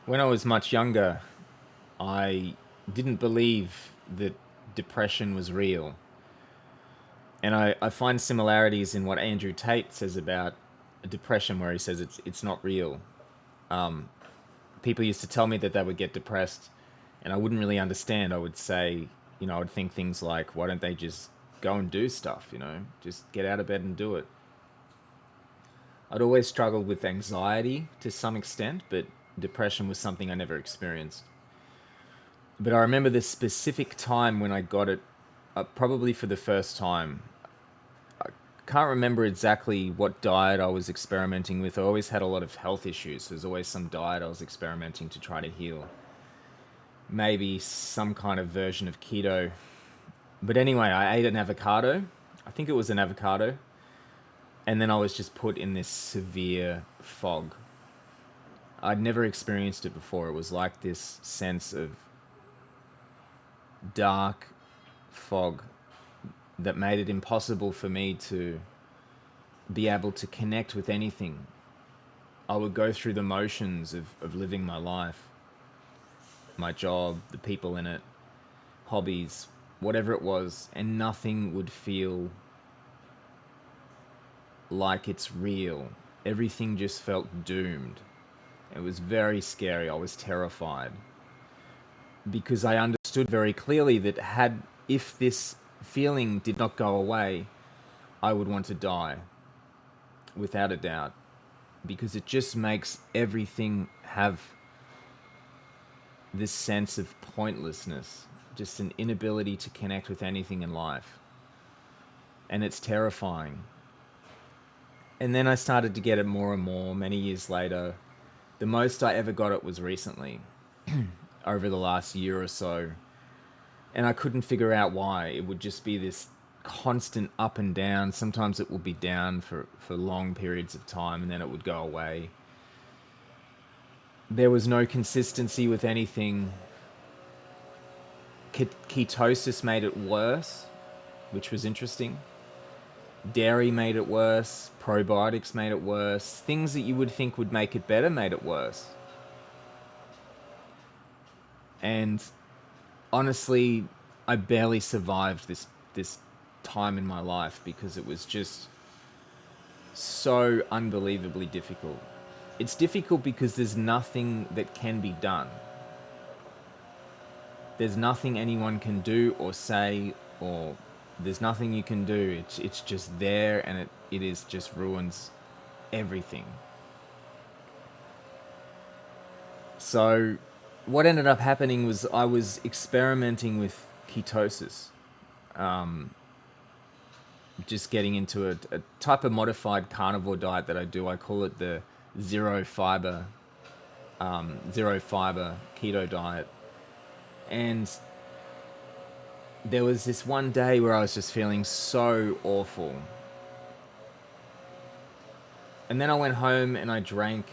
When I was much younger, I didn't believe that depression was real. And I find similarities in what Andrew Tate says about depression, where he says it's not real. People used to tell me that they would get depressed, and I wouldn't really understand. I would say, I would think things like, why don't they just go and do stuff, just get out of bed and do it. I'd always struggled with anxiety to some extent, but depression was something I never experienced. But I remember this specific time when I got it, probably for the first time. Can't remember exactly what diet I was experimenting with. I always had a lot of health issues. There's always some diet I was experimenting to try to heal. Maybe some kind of version of keto. But anyway, I ate an avocado. I think it was an avocado. And then I was just put in this severe fog. I'd never experienced it before. It was like this sense of dark fog that made it impossible for me to be able to connect with anything. I would go through the motions of living my life, my job, the people in it, hobbies, whatever it was, and nothing would feel like it's real. Everything just felt doomed. It was very scary. I was terrified because I understood very clearly that if this feeling did not go away, I would want to die, without a doubt, because it just makes everything have this sense of pointlessness, just an inability to connect with anything in life. And it's terrifying. And then I started to get it more and more many years later. The most I ever got it was recently, over the last year or so. And I couldn't figure out why. It would just be this constant up and down. Sometimes it would be down for long periods of time, and then it would go away. There was no consistency with anything. Ketosis made it worse, which was interesting. Dairy made it worse. Probiotics made it worse. Things that you would think would make it better made it worse. And honestly, I barely survived this time in my life because it was just so unbelievably difficult. It's difficult because there's nothing that can be done. There's nothing anyone can do or say, or there's nothing you can do. It's just there, and it is just ruins everything. So what ended up happening was I was experimenting with ketosis, just getting into a type of modified carnivore diet that I do. I call it the zero fiber keto diet. And there was this one day where I was just feeling so awful. And then I went home and I drank,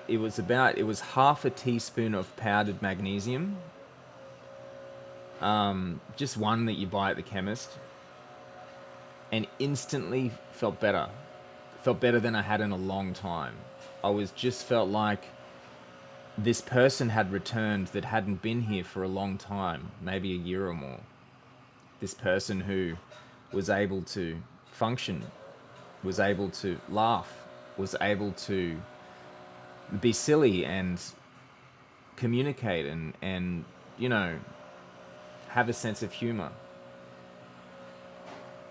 it was half a teaspoon of powdered magnesium. Just one that you buy at the chemist. And instantly felt better. Felt better than I had in a long time. Felt like this person had returned that hadn't been here for a long time, maybe a year or more. This person who was able to function, was able to laugh, was able to be silly and communicate and have a sense of humor.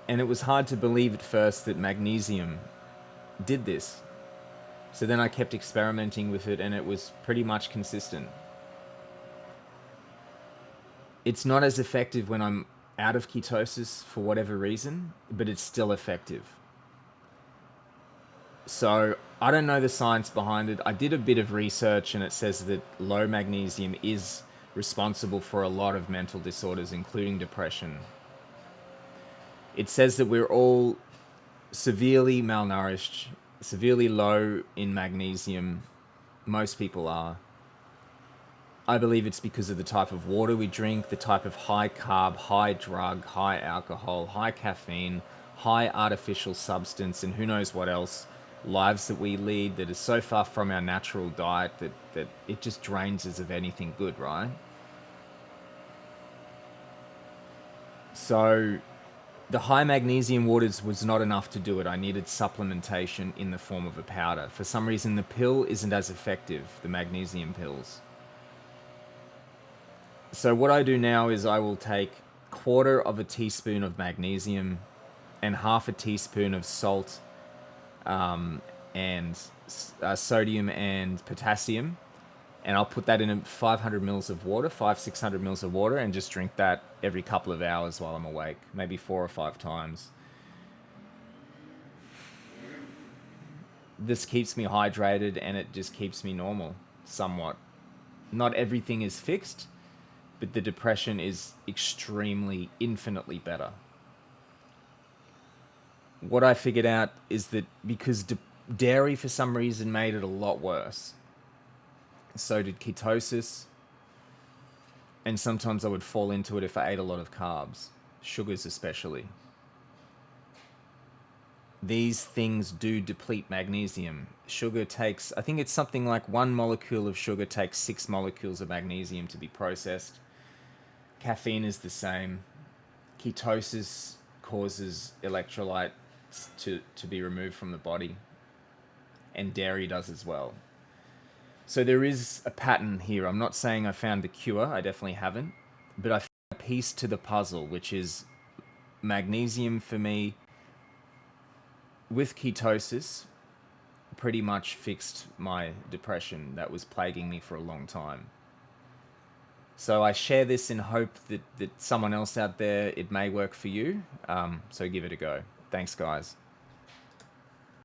And it was hard to believe at first that magnesium did this. So then I kept experimenting with it, and it was pretty much consistent. It's not as effective when I'm out of ketosis for whatever reason, but it's still effective. So I don't know the science behind it. I did a bit of research, and it says that low magnesium is responsible for a lot of mental disorders, including depression. It says that we're all severely malnourished, severely low in magnesium. Most people are. I believe it's because of the type of water we drink, the type of high carb, high drug, high alcohol, high caffeine, high artificial substance, and who knows what else lives that we lead that are so far from our natural diet that it just drains us of anything good, right? So the high magnesium waters was not enough to do it. I needed supplementation in the form of a powder. For some reason, the pill isn't as effective, the magnesium pills. So what I do now is I will take quarter of a teaspoon of magnesium and half a teaspoon of salt and sodium and potassium, and I'll put that in 500 mils of water, 600 mils of water, and just drink that every couple of hours while I'm awake, maybe 4 or 5 times. This keeps me hydrated and it just keeps me normal somewhat. Not everything is fixed, but the depression is extremely, infinitely better. What I figured out is that because dairy for some reason made it a lot worse, so did ketosis, and sometimes I would fall into it if I ate a lot of carbs, sugars especially. These things do deplete magnesium. Sugar takes, I think it's something like 1 molecule of sugar takes 6 molecules of magnesium to be processed. Caffeine is the same. Ketosis causes electrolytes to be removed from the body, and dairy does as well. So there is a pattern here. I'm not saying I found the cure, I definitely haven't, but I found a piece to the puzzle, which is magnesium for me with ketosis pretty much fixed my depression that was plaguing me for a long time. So I share this in hope that someone else out there, it may work for you. So give it a go. Thanks, guys.